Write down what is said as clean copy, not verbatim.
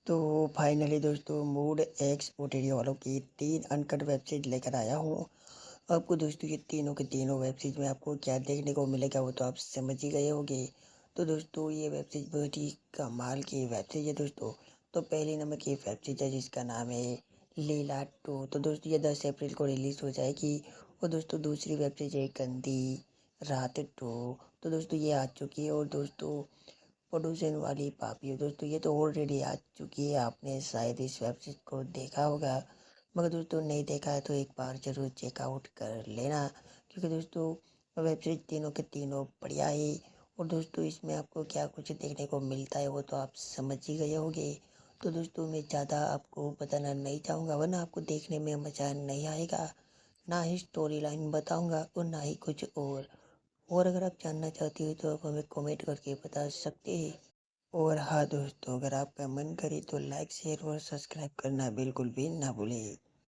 तो फाइनली दोस्तों mood x OTT वालों की 3 अनकट वेब सीरीज लेकर आया हूँ। आपको दोस्तों ये तीनों के तीनों वेब सीरीज में आपको क्या देखने को मिलेगा वो तो आप समझ ही गए होंगे। तो दोस्तों ये वेब सीरीज बहुत ही कमाल की वेब सीरीज है दोस्तों। तो पहली नंबर की वेब सीरीज है जिसका नाम है लीला टू। तो दोस्तों ये 10 अप्रैल को रिलीज हो जाएगी। और दोस्तों दूसरी वेब सीरीज है गंदी रात टू। तो दोस्तों ये आ चुकी है। और दोस्तों प्रोड्यूसर वाली पापी हो दोस्तों ये तो ऑलरेडी आ चुकी है। आपने शायद इस वेब सीरीज को देखा होगा, मगर दोस्तों नहीं देखा है तो एक बार जरूर चेकआउट कर लेना, क्योंकि दोस्तों वेब सीरीज तीनों के तीनों बढ़िया है। और दोस्तों इसमें आपको क्या कुछ देखने को मिलता है वो तो आप समझ ही गए होंगे। तो दोस्तों मैं ज़्यादा आपको बताना नहीं चाहूँगा, वरना आपको देखने में मज़ा नहीं आएगा। ना ही स्टोरी लाइन बताऊँगा और ना ही कुछ और अगर आप जानना चाहते हो तो आप हमें कमेंट करके बता सकते हैं। और हाँ दोस्तों, अगर आपका मन करे तो लाइक शेयर और सब्सक्राइब करना बिल्कुल भी ना भूलें।